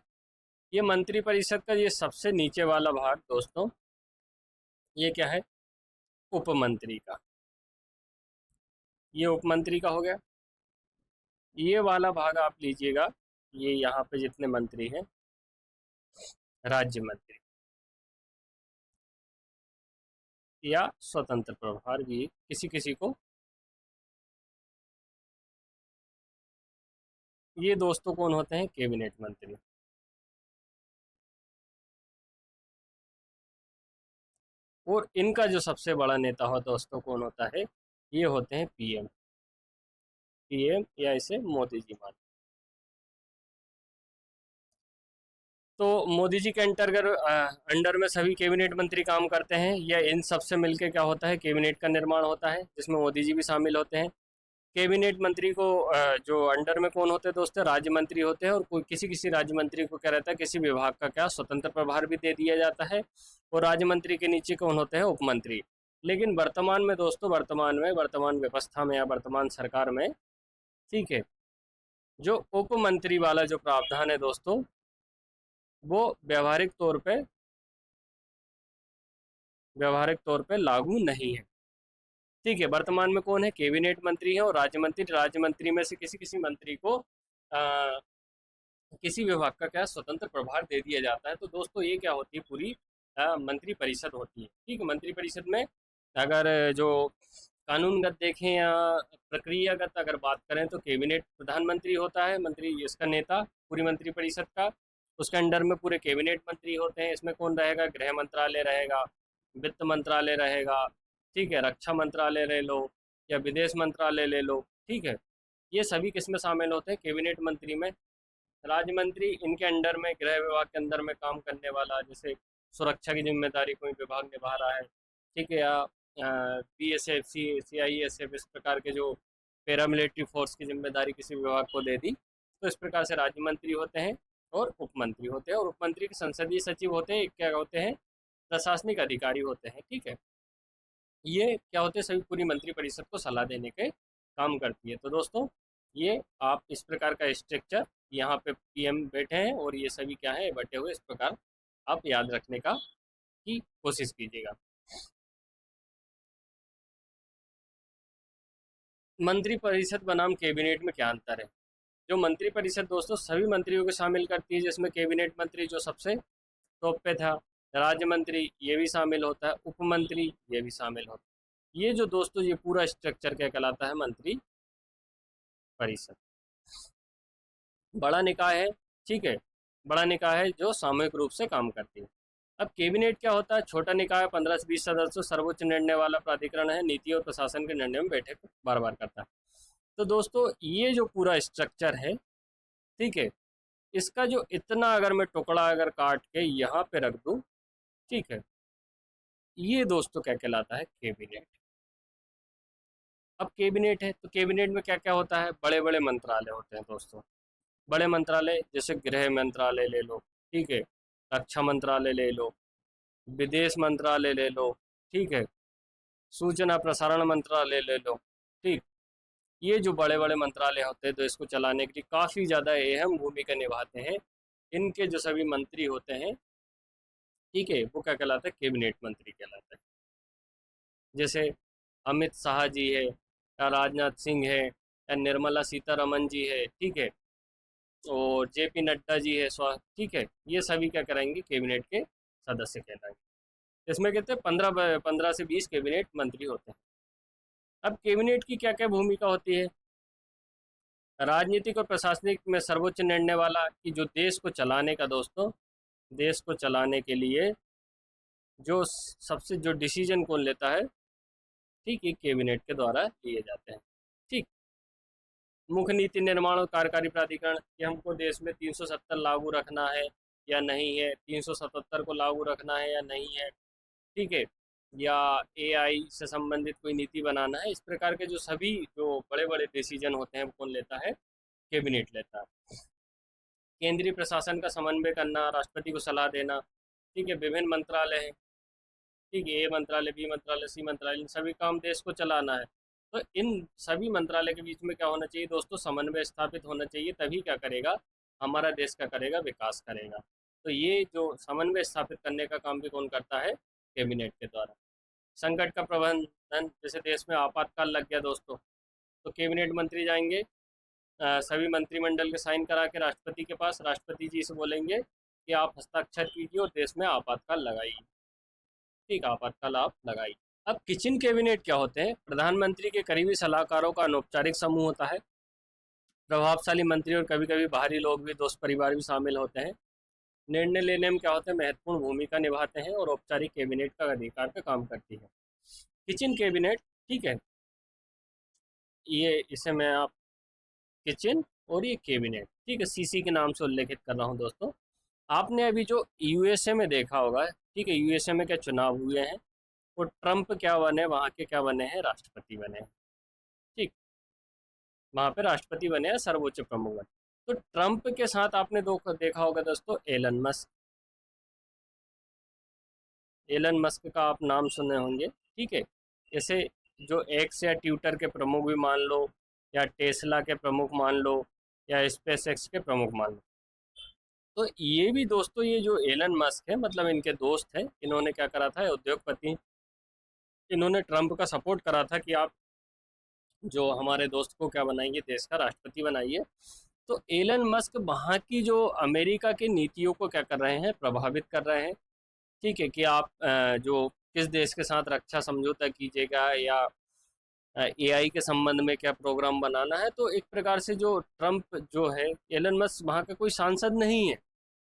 ये मंत्री परिषद का ये सबसे नीचे वाला भाग दोस्तों, ये क्या है, उपमंत्री का, ये उपमंत्री का हो गया। ये वाला भाग आप लीजिएगा, ये यहाँ पे जितने मंत्री हैं, राज्य मंत्री या स्वतंत्र प्रभार भी किसी किसी को, ये दोस्तों कौन होते हैं, कैबिनेट मंत्री। और इनका जो सबसे बड़ा नेता हो दोस्तों कौन होता है, ये होते हैं पीएम। पीएम या इसे मोदी जी मान। तो मोदी जी के अंडर में सभी कैबिनेट मंत्री काम करते हैं, या इन सब से मिलकर क्या होता है, कैबिनेट का निर्माण होता है, जिसमें मोदी जी भी शामिल होते हैं। कैबिनेट मंत्री को जो अंडर में कौन होते हैं दोस्तों, राज्य मंत्री होते हैं, और कोई किसी किसी राज्य मंत्री को क्या रहता है, किसी विभाग का क्या स्वतंत्र प्रभार भी दे दिया जाता है। और राज्य मंत्री के नीचे कौन होते हैं, उप मंत्री। लेकिन वर्तमान में दोस्तों, वर्तमान व्यवस्था में या वर्तमान सरकार में, ठीक है, जो उप मंत्री वाला जो प्रावधान है दोस्तों, वो व्यावहारिक तौर पे लागू नहीं है। ठीक है, वर्तमान में कौन है, कैबिनेट मंत्री है और राज्य मंत्री में से किसी किसी मंत्री को किसी विभाग का क्या स्वतंत्र प्रभार दे दिया जाता है। तो दोस्तों ये क्या होती है, पूरी मंत्री परिषद होती है। ठीक है, मंत्री परिषद में अगर जो कानूनगत देखें या प्रक्रियागत अगर बात करें, तो कैबिनेट प्रधानमंत्री होता है, मंत्री इसका नेता पूरी मंत्री परिषद का। उसके अंडर में पूरे कैबिनेट मंत्री होते हैं। इसमें कौन रहेगा, गृह मंत्रालय रहेगा, वित्त मंत्रालय रहेगा, ठीक है, रक्षा मंत्रालय ले लो या विदेश मंत्रालय ले लो। ठीक है, ये सभी किसमें शामिल होते हैं, कैबिनेट मंत्री में। राज्य मंत्री इनके अंडर में गृह विभाग के अंदर में काम करने वाला, जैसे सुरक्षा की जिम्मेदारी कोई विभाग निभा रहा है, ठीक है, या BSF CISF इस प्रकार के जो पैरामिलिट्री फोर्स की जिम्मेदारी किसी विभाग को दे दी, तो इस प्रकार से राज्य मंत्री होते हैं और उप मंत्री होते हैं। और उप मंत्री के संसदीय सचिव होते हैं, क्या होते हैं, प्रशासनिक अधिकारी होते हैं। ठीक है, ये क्या होते हैं, सभी पूरी मंत्री परिषद को सलाह देने के काम करती है। तो दोस्तों ये आप इस प्रकार का स्ट्रक्चर, यहाँ पे PM बैठे हैं और ये सभी क्या है, बैठे हुए, इस प्रकार आप याद रखने की कोशिश कीजिएगा। मंत्री परिषद बनाम कैबिनेट में क्या अंतर है। जो मंत्री परिषद दोस्तों सभी मंत्रियों को शामिल करती है, जिसमें कैबिनेट मंत्री जो सबसे टॉप पे था, राज्य मंत्री ये भी शामिल होता है, उप मंत्री ये भी शामिल होता है। ये जो दोस्तों ये पूरा स्ट्रक्चर क्या कहलाता है, मंत्री परिषद। बड़ा निकाय है, ठीक है, बड़ा निकाय है जो सामूहिक रूप से काम करती है। अब कैबिनेट क्या होता है, छोटा निकाय, 15 से 20 सदस्यों, सर्वोच्च निर्णय वाला प्राधिकरण है, नीति और प्रशासन के निर्णय में बैठक बार बार करता है। तो दोस्तों ये जो पूरा स्ट्रक्चर है, ठीक है, इसका जो इतना अगर मैं टुकड़ा अगर काट के यहाँ पे रख दूं, ठीक है, ये दोस्तों क्या कहलाता है, कैबिनेट। अब कैबिनेट है तो कैबिनेट में क्या क्या होता है, बड़े बड़े मंत्रालय होते हैं दोस्तों। बड़े मंत्रालय जैसे गृह मंत्रालय ले लो, ठीक है, रक्षा मंत्रालय ले लो, विदेश मंत्रालय ले लो, ठीक है, सूचना प्रसारण मंत्रालय ले लो। ठीक, ये जो बड़े बड़े मंत्रालय होते हैं, तो इसको चलाने के लिए काफ़ी ज़्यादा अहम भूमिका निभाते हैं। इनके जो सभी मंत्री होते हैं, ठीक है, वो क्या कहलाता है, कैबिनेट मंत्री कहलाता है। जैसे अमित शाह जी है, या राजनाथ सिंह है, या निर्मला सीतारमन जी है, ठीक है, और JP नड्डा जी है, ठीक है, ये सभी क्या कराएंगे, कैबिनेट के सदस्य कहलाएंगे। इसमें कहते हैं 15 से 20 कैबिनेट मंत्री होते हैं। अब कैबिनेट की क्या क्या भूमिका होती है, राजनीतिक और प्रशासनिक में सर्वोच्च निर्णय वाला, कि जो देश को चलाने का दोस्तों, देश को चलाने के लिए जो सबसे जो डिसीजन कौन लेता है, ठीक है, कैबिनेट के द्वारा लिए जाते हैं। ठीक, मुख्य नीति निर्माण और कार्यकारी प्राधिकरण, कि हमको देश में 370 लागू रखना है या नहीं है, 377 को लागू रखना है या नहीं है, ठीक है, या AI से संबंधित कोई नीति बनाना है। इस प्रकार के जो सभी जो बड़े बड़े डिसीजन होते हैं, वो कौन लेता है, कैबिनेट लेता है। केंद्रीय प्रशासन का समन्वय करना, राष्ट्रपति को सलाह देना, ठीक है, विभिन्न मंत्रालय हैं, ठीक है, A मंत्रालय, B मंत्रालय, C मंत्रालय, इन सभी काम देश को चलाना है। तो इन सभी मंत्रालय के बीच में क्या होना चाहिए दोस्तों, समन्वय स्थापित होना चाहिए, तभी क्या करेगा, हमारा देश क्या करेगा, विकास करेगा। तो ये जो समन्वय स्थापित करने का काम भी कौन करता है, कैबिनेट के द्वारा। संकट का प्रबंधन, जैसे देश में आपातकाल लग गया दोस्तों, तो कैबिनेट मंत्री जाएंगे, सभी मंत्रिमंडल के साइन करा के राष्ट्रपति के पास, राष्ट्रपति जी से बोलेंगे कि आप हस्ताक्षर कीजिए और देश में आपातकाल लगाइए। ठीक, आपातकाल आप लगाइए। अब किचन कैबिनेट क्या होते हैं, प्रधानमंत्री के करीबी सलाहकारों का अनौपचारिक समूह होता है। प्रभावशाली मंत्री और कभी कभी बाहरी लोग भी, दोस्त परिवार भी शामिल होते हैं। निर्णय लेने में क्या होते हैं, महत्वपूर्ण भूमिका निभाते हैं और औपचारिक कैबिनेट का अधिकार का काम करती है किचन कैबिनेट। ठीक है, ये इसे मैं आप किचन और ये कैबिनेट, ठीक है, सीसी के नाम से उल्लेखित कर रहा हूँ दोस्तों। आपने अभी जो यूएसए में देखा होगा, ठीक है, यूएसए में क्या चुनाव हुए हैं, वो ट्रम्प क्या बने, वहाँ के क्या बने हैं, राष्ट्रपति बने हैं, ठीक, वहाँ पे राष्ट्रपति बने हैं, सर्वोच्च प्रमुख बने। तो ट्रम्प के साथ आपने देखा होगा दोस्तों एलन मस्क। एलन मस्क का आप नाम सुने होंगे, ठीक है। जैसे जो एक्स या ट्विटर के प्रमुख भी मान लो, या टेस्ला के प्रमुख मान लो, या स्पेस एक्स के प्रमुख मान लो। तो ये भी दोस्तों, ये जो एलन मस्क है, मतलब इनके दोस्त हैं, इन्होंने क्या करा था, उद्योगपति, इन्होंने ट्रम्प का सपोर्ट करा था कि आप जो हमारे दोस्त को क्या बनाइए, देश का राष्ट्रपति बनाइए। तो एलन मस्क वहाँ की जो अमेरिका की नीतियों को क्या कर रहे हैं, प्रभावित कर रहे हैं, ठीक है, कि आप जो किस देश के साथ रक्षा समझौता कीजिएगा, या एआई के संबंध में क्या प्रोग्राम बनाना है। तो एक प्रकार से जो ट्रम्प जो है, एलन मस्क वहाँ का कोई सांसद नहीं है,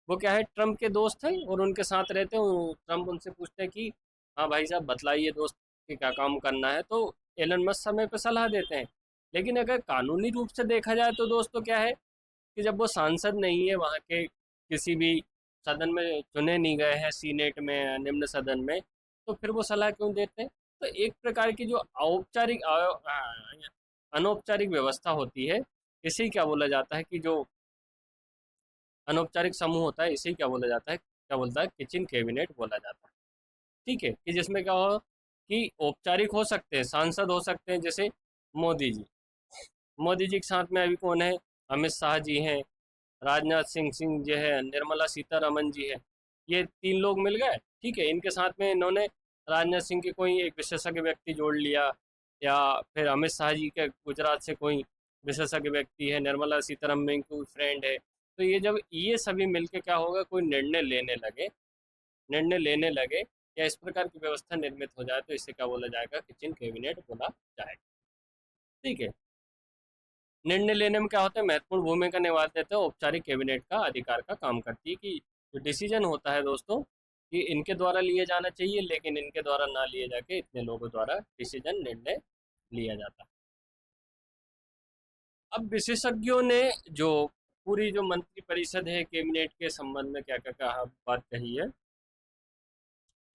वो क्या है, ट्रम्प के दोस्त हैं और उनके साथ रहते हैं। ट्रम्प उनसे पूछते हैं कि हाँ भाई साहब बतलाइए दोस्त कि क्या काम करना है, तो एलन मस्क समय पर सलाह देते हैं। लेकिन अगर कानूनी रूप से देखा जाए तो दोस्तों क्या है, कि जब वो सांसद नहीं है, वहाँ के किसी भी सदन में चुने नहीं गए हैं, सीनेट में या निम्न सदन में, तो फिर वो सलाह क्यों देते हैं। तो एक प्रकार की जो औपचारिक अनौपचारिक व्यवस्था होती है, इसे क्या बोला जाता है, कि जो अनौपचारिक समूह होता है, इसे क्या बोला जाता है, क्या बोलता है, किचन कैबिनेट बोला जाता है, ठीक है। कि जिसमें क्या हो, कि औपचारिक हो सकते हैं, सांसद हो सकते हैं, जैसे मोदी जी। मोदी जी के साथ में अभी कौन है, अमित शाह जी हैं, राजनाथ सिंह सिंह जो है, निर्मला सीतारमन जी है। ये तीन लोग मिल गए, ठीक है, इनके साथ में इन्होंने राजनाथ सिंह के कोई एक विशेषज्ञ व्यक्ति जोड़ लिया, या फिर अमित शाह जी के गुजरात से कोई विशेषज्ञ व्यक्ति है, निर्मला सीतारमन की फ्रेंड है। तो ये जब ये सभी मिलके क्या होगा, कोई निर्णय लेने लगे, या इस प्रकार की व्यवस्था निर्मित हो जाए, तो इसे क्या बोला जाएगा, किचन कैबिनेट बोला जाएगा, ठीक है। निर्णय लेने में क्या होता है, महत्वपूर्ण भूमिका निभाते थे, औपचारिक कैबिनेट का अधिकार का काम करती है, कि जो डिसीजन होता है दोस्तों, कि इनके द्वारा लिए जाना चाहिए, लेकिन इनके द्वारा ना लिए जाके इतने लोगों द्वारा डिसीजन, निर्णय लिया जाता है। अब विशेषज्ञों ने जो पूरी जो मंत्री परिषद है कैबिनेट के संबंध में क्या क्या कहा, बात कही है,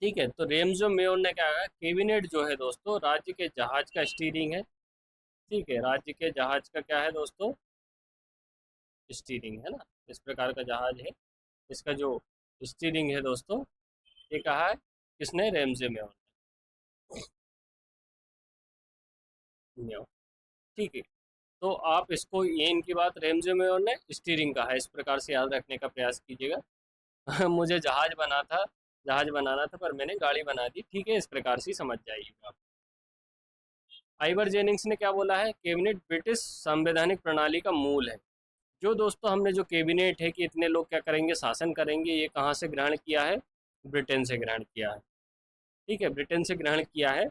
ठीक है। तो रेमजो मेयोर ने क्या कहा, कैबिनेट जो है दोस्तों, राज्य के जहाज का स्टीयरिंग है, ठीक है, राज्य के जहाज का क्या है दोस्तों, स्टीयरिंग है ना, इस प्रकार का जहाज है, इसका जो स्टीयरिंग है दोस्तों, ये कहा है किसने, रेमजे मेयोर ने, ठीक है। तो आप इसको, ये इनकी बात, रेमजे मेयोर ने स्टीयरिंग कहा है, इस प्रकार से याद रखने का प्रयास कीजिएगा। मुझे जहाज बनाना था, पर मैंने गाड़ी बना दी, ठीक है, इस प्रकार से समझ जाइएगा। आइवर जेनिंग्स ने क्या बोला है, कैबिनेट ब्रिटिश संवैधानिक प्रणाली का मूल है। जो दोस्तों हमने जो कैबिनेट है, कि इतने लोग क्या करेंगे, शासन करेंगे, ये कहाँ से ग्रहण किया है, ब्रिटेन से ग्रहण किया है, ठीक है, ब्रिटेन से ग्रहण किया है।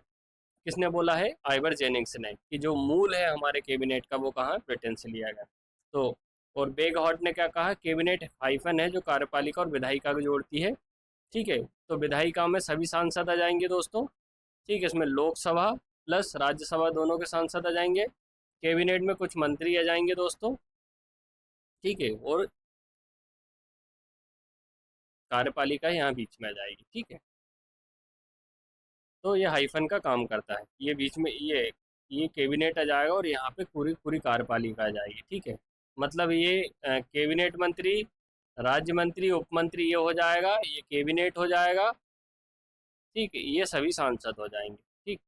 किसने बोला है, आइवर जेनिंग्स ने, कि जो मूल है हमारे कैबिनेट का, वो कहाँ, ब्रिटेन से लिया गया। तो और बेग हॉट ने क्या कहा, कैबिनेट हाइफन है जो कार्यपालिका और विधायिका को जोड़ती है, ठीक है। तो विधायिका में सभी सांसद आ जाएंगे दोस्तों, ठीक है, इसमें लोकसभा प्लस राज्यसभा दोनों के सांसद आ जाएंगे। कैबिनेट में कुछ मंत्री आ जाएंगे दोस्तों, ठीक है, और कार्यपालिका यहाँ बीच में आ जाएगी, ठीक है। तो ये हाइफन का काम करता है, ये बीच में ये कैबिनेट आ जाएगा, और यहाँ पे पूरी पूरी कार्यपालिका आ जाएगी, ठीक है। मतलब ये कैबिनेट मंत्री, राज्य मंत्री, उप मंत्री, ये हो जाएगा, ये कैबिनेट हो जाएगा, ठीक है, ये सभी सांसद हो जाएंगे, ठीक।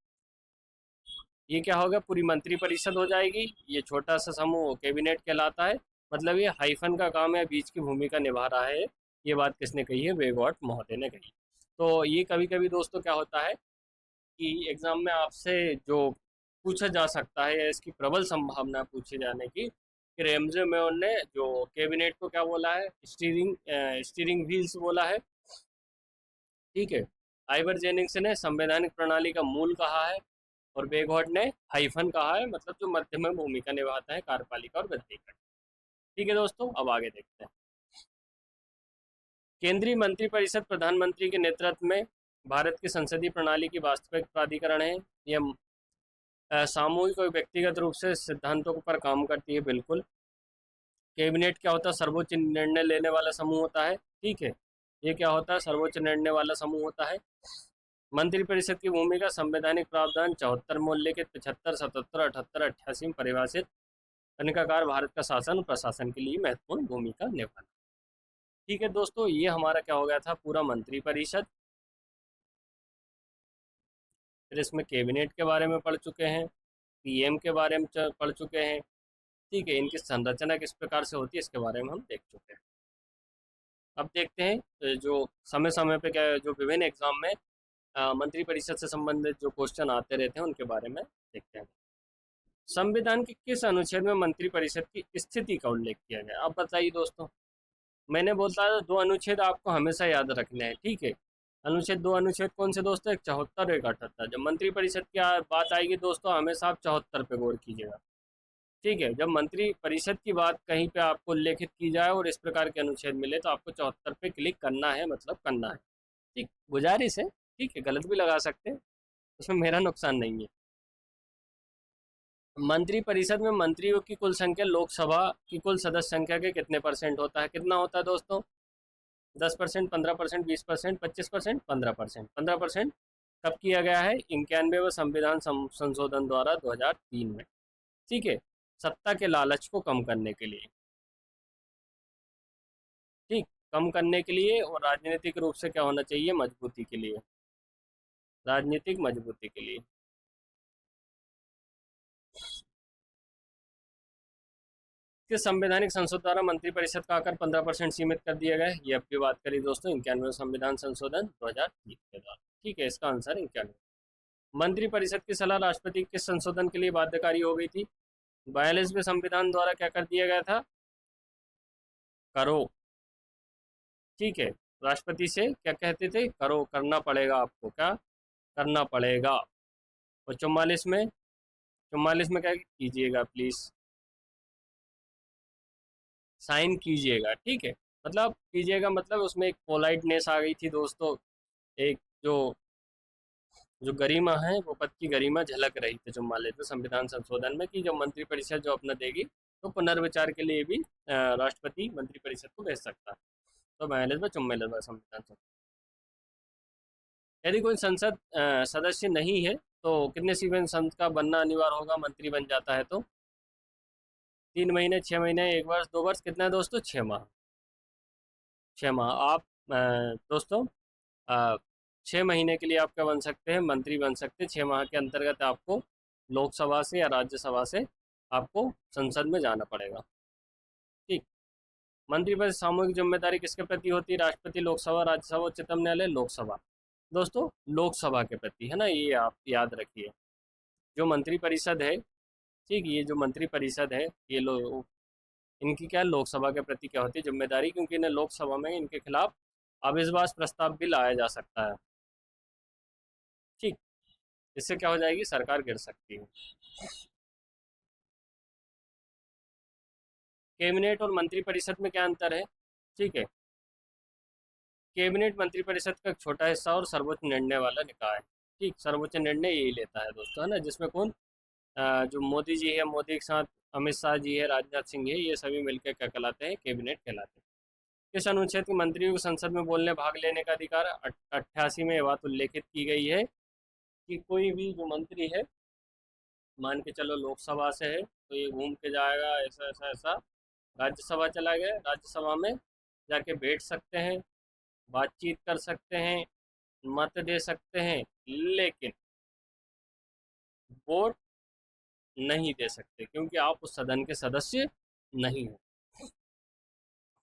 ये क्या होगा, पूरी मंत्री परिषद हो जाएगी, ये छोटा सा समूह कैबिनेट कहलाता है। मतलब ये हाइफन का काम है, बीच की भूमिका निभा रहा है। ये बात किसने कही है, वेगॉट महोदय ने कही। तो ये कभी कभी दोस्तों क्या होता है, कि एग्जाम में आपसे जो पूछा जा सकता है, या इसकी प्रबल संभावना पूछे जाने की, कि रेमजे मेयोर ने जो कैबिनेट को क्या बोला है, स्टीयरिंग व्हील्स बोला है, ठीक है। आइवर जेनिंग्स ने संवैधानिक प्रणाली का मूल कहा है, और बेगहॉट ने हाइफन कहा है, मतलब जो मध्य में भूमिका निभाता है कार्यपालिका और विधायिका, ठीक है दोस्तों। अब आगे देखते हैं। केंद्रीय मंत्रिपरिषद प्रधानमंत्री के नेतृत्व में भारत की संसदीय प्रणाली की वास्तविक प्राधिकरण है। यह सामूहिक और व्यक्तिगत रूप से सिद्धांतों पर काम करती है, बिल्कुल। कैबिनेट क्या होता है? सर्वोच्च निर्णय लेने वाला समूह होता है, ठीक है। ये क्या होता है? सर्वोच्च निर्णय वाला समूह होता है। मंत्रिपरिषद की भूमिका संवैधानिक प्रावधान 74 में उल्लेखित 75, 77, 78, 88 में परिभाषित करने का कार्य भारत का शासन और प्रशासन के लिए महत्वपूर्ण भूमिका निभाना। ठीक है दोस्तों, ये हमारा क्या हो गया था? पूरा मंत्रिपरिषद। फिर इसमें कैबिनेट के बारे में पढ़ चुके हैं, पीएम के बारे में पढ़ चुके हैं, ठीक है। इनकी संरचना किस प्रकार से होती है इसके बारे में हम देख चुके हैं। अब देखते हैं जो समय समय पे क्या जो विभिन्न एग्जाम में मंत्रिपरिषद से संबंधित जो क्वेश्चन आते रहते हैं उनके बारे में देखते हैं। संविधान के किस अनुच्छेद में मंत्रिपरिषद की स्थिति का उल्लेख किया गया? आप बताइए दोस्तों। मैंने बोलता है 2 अनुच्छेद आपको हमेशा याद रखने हैं, ठीक है। अनुच्छेद 2 अनुच्छेद कौन से दोस्तों? एक 74 एक 78। जब मंत्रिपरिषद की बात आएगी दोस्तों, हमेशा आप 74 पे गौर कीजिएगा, ठीक है। जब मंत्री परिषद की बात कहीं पे आपको उल्लेखित की जाए और इस प्रकार के अनुच्छेद मिले तो आपको 74 पे क्लिक करना है, मतलब करना है, ठीक। गुजारिश है, ठीक है, गलत भी लगा सकते हैं, उसमें मेरा नुकसान नहीं है। मंत्री परिषद में मंत्रियों की कुल संख्या लोकसभा की कुल सदस्य संख्या के कितने परसेंट होता है? कितना होता है दोस्तों? 10%, 15%, 20%, 25%, 15%। 15% कब किया गया है? 91वें संविधान संशोधन द्वारा 2003 में, ठीक है। सत्ता के लालच को कम करने के लिए, ठीक, कम करने के लिए और राजनीतिक रूप से क्या होना चाहिए? मजबूती के लिए, राजनीतिक मजबूती के लिए। किस संवैधानिक संशोधन द्वारा मंत्रिपरिषद का आकार 15% सीमित कर दिया गया है? ये अपनी बात करी दोस्तों 91वें संविधान संशोधन 2003 के द्वारा, ठीक है। इसका आंसर 91। मंत्रिपरिषद की सलाह राष्ट्रपति किस संशोधन के लिए बाध्यकारी हो गई थी? 42वें संविधान द्वारा क्या कर दिया गया था? करो, ठीक है। राष्ट्रपति से क्या कहते थे? करो, करना पड़ेगा आपको, क्या करना पड़ेगा। और 44 में, 44 में क्या कीजिएगा? प्लीज साइन कीजिएगा, ठीक है। मतलब कीजिएगा मतलब उसमें एक पोलाइटनेस आ गई थी दोस्तों, एक जो जो गरिमा है वो पद की गरिमा झलक रही थी 44वें संविधान संशोधन में कि जब मंत्रिपरिषद जो अपना देगी तो पुनर्विचार के लिए भी राष्ट्रपति मंत्रिपरिषद को भेज सकता है। तो 42वां 44वां संविधान संशोधन। यदि कोई संसद सदस्य नहीं है तो कितने सीवें संसद का बनना अनिवार्य होगा? मंत्री बन जाता है तो 3 महीने, 6 महीने, 1 वर्ष, 2 वर्ष, कितना है दोस्तों? 6 माह। 6 माह आप दोस्तों 6 महीने के लिए आप क्या बन सकते हैं? मंत्री बन सकते हैं। 6 माह के अंतर्गत आपको लोकसभा से या राज्यसभा से आपको संसद में जाना पड़ेगा, ठीक। मंत्रिपरिषद सामूहिक जिम्मेदारी किसके प्रति होती है? राष्ट्रपति, लोकसभा, राज्यसभा, उच्चतम न्यायालय? लोकसभा। दोस्तों लोकसभा के प्रति है ना, ये आप याद रखिए। जो मंत्रिपरिषद है, ठीक, ये जो मंत्रिपरिषद है ये इनकी क्या लोकसभा के प्रति क्या होती है? जिम्मेदारी, क्योंकि इन्हें लोकसभा में इनके खिलाफ अविश्वास प्रस्ताव भी लाया जा सकता है, ठीक। इससे क्या हो जाएगी? सरकार गिर सकती है। कैबिनेट और मंत्रिपरिषद में क्या अंतर है? ठीक है, कैबिनेट मंत्रिपरिषद का एक छोटा हिस्सा और सर्वोच्च निर्णय वाला निकाय है, ठीक। सर्वोच्च निर्णय यही लेता है दोस्तों, है ना, जिसमें कौन जो मोदी जी है, मोदी के साथ अमित शाह जी है, राजनाथ सिंह है, ये सभी मिलकर क्या कहलाते हैं? कैबिनेट कहलाते हैं। किस अनुच्छेद के मंत्रियों को संसद में बोलने भाग लेने का अधिकार? 88 में यह बात उल्लेखित की गई है कि कोई भी जो मंत्री है, मान के चलो लोकसभा से है तो ये घूम के जाएगा, ऐसा ऐसा ऐसा, राज्यसभा चला गया, राज्यसभा में जाके बैठ सकते हैं, बातचीत कर सकते हैं, मत दे सकते हैं, लेकिन वोट नहीं दे सकते क्योंकि आप उस सदन के सदस्य नहीं हो।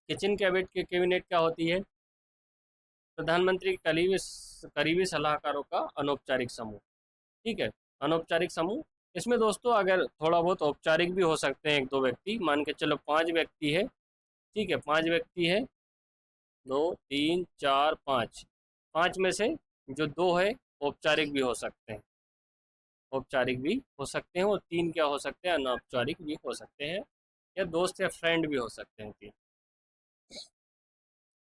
किचन कैबिनेट क्या होती है? प्रधानमंत्री के करीबी सलाहकारों का अनौपचारिक समूह, ठीक है। अनौपचारिक समूह, इसमें दोस्तों अगर थोड़ा बहुत औपचारिक भी हो सकते हैं, 1-2 व्यक्ति, मान के चलो 5 व्यक्ति है, ठीक है, 5 व्यक्ति है, 2, 3, 4, 5, 5 में से जो 2 है औपचारिक भी हो सकते हैं, औपचारिक भी हो सकते हैं, और 3 क्या हो सकते हैं? अनौपचारिक भी हो सकते हैं, या दोस्त या फ्रेंड भी हो सकते हैं 3।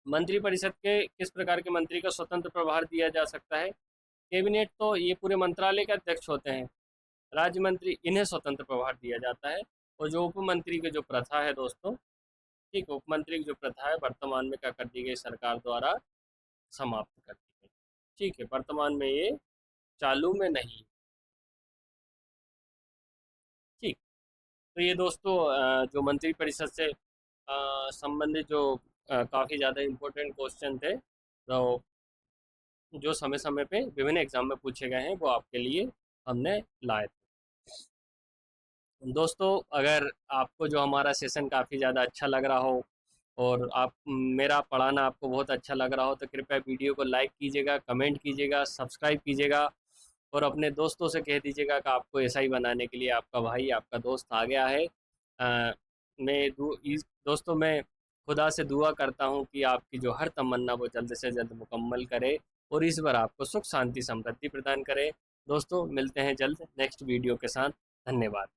मंत्रिपरिषद के किस प्रकार के मंत्री को स्वतंत्र प्रभार दिया जा सकता है? कैबिनेट तो ये पूरे मंत्रालय के अध्यक्ष होते हैं, राज्य मंत्री इन्हें स्वतंत्र प्रभार दिया जाता है। और जो उप मंत्री की जो प्रथा है दोस्तों, ठीक, उप मंत्री की जो प्रथा है वर्तमान में क्या कर दी गई, सरकार द्वारा समाप्त कर दी गई। ठीक है, वर्तमान में ये चालू में नहीं। ठीक। तो ये दोस्तों जो मंत्री परिषद से संबंधित जो काफ़ी ज़्यादा इम्पोर्टेंट क्वेश्चन थे, तो जो समय समय पे विभिन्न एग्जाम में पूछे गए हैं, वो आपके लिए हमने लाए थे। दोस्तों, अगर आपको जो हमारा सेशन काफ़ी ज़्यादा अच्छा लग रहा हो और आप मेरा पढ़ाना आपको बहुत अच्छा लग रहा हो, तो कृपया वीडियो को लाइक कीजिएगा, कमेंट कीजिएगा, सब्सक्राइब कीजिएगा और अपने दोस्तों से कह दीजिएगा कि आपको ऐसा ही बनाने के लिए आपका भाई, आपका दोस्त आ गया है। दोस्तों, मैं खुदा से दुआ करता हूँ कि आपकी जो हर तमन्ना वो जल्द से जल्द मुकम्मल करे और इस बार आपको सुख शांति समृद्धि प्रदान करे। दोस्तों, मिलते हैं जल्द नेक्स्ट वीडियो के साथ। धन्यवाद।